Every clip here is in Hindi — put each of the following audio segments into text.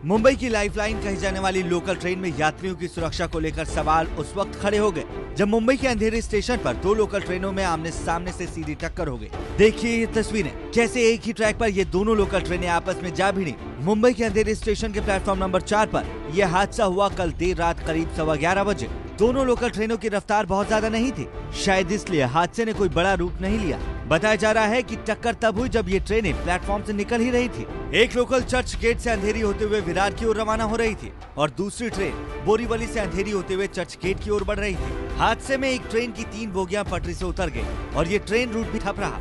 मुंबई की लाइफलाइन कही जाने वाली लोकल ट्रेन में यात्रियों की सुरक्षा को लेकर सवाल उस वक्त खड़े हो गए जब मुंबई के अंधेरे स्टेशन पर दो लोकल ट्रेनों में आमने सामने से सीधी टक्कर हो गई। देखिए ये तस्वीरें, कैसे एक ही ट्रैक पर ये दोनों लोकल ट्रेनें आपस में जा भिड़ी। मुंबई के अंधेरे स्टेशन के प्लेटफॉर्म नंबर 4 पर यह हादसा हुआ कल देर रात करीब 11:15 बजे। दोनों लोकल ट्रेनों की रफ्तार बहुत ज्यादा नहीं थी, शायद इसलिए हादसे ने कोई बड़ा रूप नहीं लिया। बताया जा रहा है कि टक्कर तब हुई जब ये ट्रेनें प्लेटफॉर्म से निकल ही रही थी। एक लोकल चर्च गेट से अंधेरी होते हुए विरार की ओर रवाना हो रही थी और दूसरी ट्रेन बोरीवली से अंधेरी होते हुए चर्च गेट की ओर बढ़ रही थी। हादसे में एक ट्रेन की 3 बोगियां पटरी से उतर गई और ये ट्रेन रूट भी ठप रहा।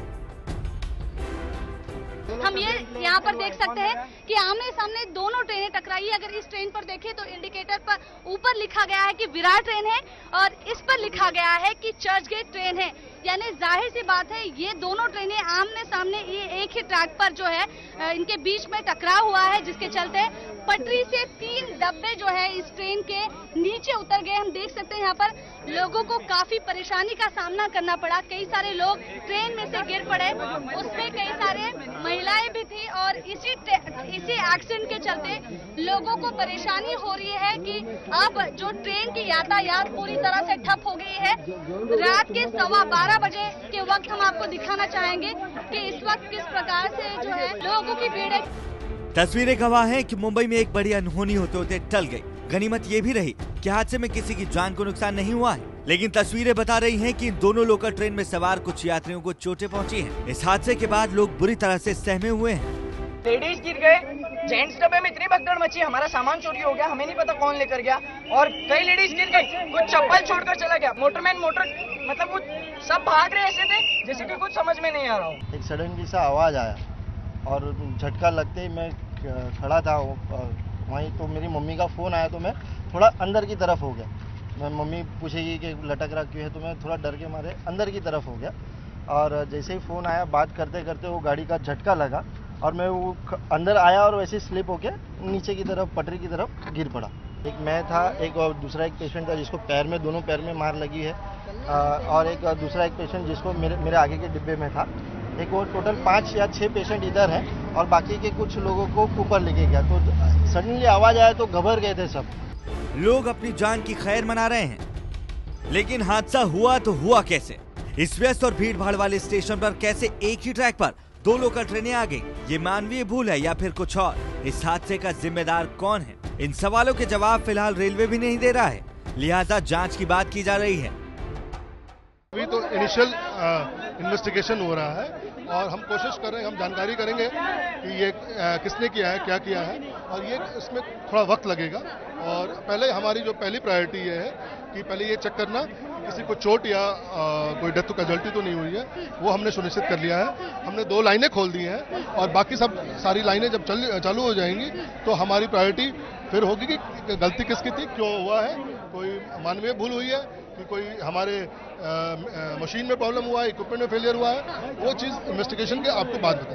हम ये यहाँ पर देख सकते हैं कि आमने सामने दोनों ट्रेनें टकराई है। अगर इस ट्रेन पर देखें तो इंडिकेटर पर ऊपर लिखा गया है कि विरार ट्रेन है और इस पर लिखा गया है कि चर्च गेट ट्रेन है। यानी जाहिर सी बात है ये दोनों ट्रेनें आमने सामने ये एक ही ट्रैक पर जो है इनके बीच में टकराव हुआ है, जिसके चलते पटरी से 3 डब्बे जो है इस ट्रेन के नीचे उतर गए। हम देख सकते हैं यहाँ पर लोगों को काफी परेशानी का सामना करना पड़ा। कई सारे लोग ट्रेन में से गिर पड़े, उसमें कई सारे महिलाएं भी थी और इसी एक्सीडेंट के चलते लोगों को परेशानी हो रही है कि अब जो ट्रेन की यातायात पूरी तरह से ठप हो गई है। रात के 12:15 बजे के वक्त हम आपको दिखाना चाहेंगे कि इस वक्त किस प्रकार से जो है लोगों की भीड़ है। तस्वीरें गवाह हैं कि मुंबई में एक बड़ी अनहोनी होते होते टल गई। गनीमत ये भी रही कि हादसे में किसी की जान को नुकसान नहीं हुआ है, लेकिन तस्वीरें बता रही हैं कि इन दोनों लोकल ट्रेन में सवार कुछ यात्रियों को चोटें पहुंची हैं। इस हादसे के बाद लोग बुरी तरह से सहमे हुए हैं। लेडीज गिर गए, जेंट्स डब्बे में इतनी भगदड़ मची, हमारा सामान चोरी हो गया, हमें नहीं पता कौन लेकर गया और कई लेडीज गिर गई, कुछ चप्पल छोड़कर चला गया। मोटरमैन मतलब वो सब भाग रहे ऐसे थे जैसे कि कुछ समझ में नहीं आ रहा हो। एक सडनली सा आवाज आया और झटका लगते ही मैं खड़ा था वहीं, तो मेरी मम्मी का फ़ोन आया तो मैं थोड़ा अंदर की तरफ हो गया। मैं मम्मी पूछेगी कि लटक रहा क्यों है, तो मैं थोड़ा डर के मारे अंदर की तरफ हो गया और जैसे ही फ़ोन आया बात करते करते वो गाड़ी का झटका लगा और मैं वो अंदर आया और वैसे स्लिप होके नीचे की तरफ पटरी की तरफ गिर पड़ा। एक मैं था, एक और दूसरा एक पेशेंट था जिसको पैर में, दोनों पैर में मार लगी है और एक दूसरा एक पेशेंट जिसको मेरे आगे के डिब्बे में था। एक वो टोटल 5 या 6 पेशेंट इधर हैं और बाकी के कुछ लोगों को ऊपर लेके गया। तो सडनली आवाज आया तो घबरा गए थे सब। लोग अपनी जान की खैर मना रहे हैं, लेकिन हादसा हुआ तो हुआ कैसे? इस व्यस्त और भीड़ भाड़ वाले स्टेशन पर कैसे एक ही ट्रैक पर 2 लोकल ट्रेनें आ गई? ये मानवीय भूल है या फिर कुछ और? इस हादसे का जिम्मेदार कौन है? इन सवालों के जवाब फिलहाल रेलवे भी नहीं दे रहा है, लिहाजा जांच की बात की जा रही है। अभी तो इनिशियल इन्वेस्टिगेशन हो रहा है और हम कोशिश कर रहे हैं, हम जानकारी करेंगे कि ये किसने किया है, क्या किया है और ये इसमें थोड़ा वक्त लगेगा। और पहले हमारी जो पहली प्रायोरिटी ये है कि पहले ये चेक करना किसी को चोट या कोई डेथ कैजुअल्टी तो नहीं हुई है, वो हमने सुनिश्चित कर लिया है। हमने 2 लाइनें खोल दी हैं और बाकी सारी लाइनें जब चालू हो जाएंगी तो हमारी प्रायोरिटी फिर होगी कि गलती किसकी थी, क्यों हुआ है, कोई मानवीय भूल हुई है कि कोई हमारे मशीन में प्रॉब्लम हुआ है, इक्विपमेंट में फेलियर हुआ है, वो चीज़ इन्वेस्टिगेशन के आपको बाद बताएं।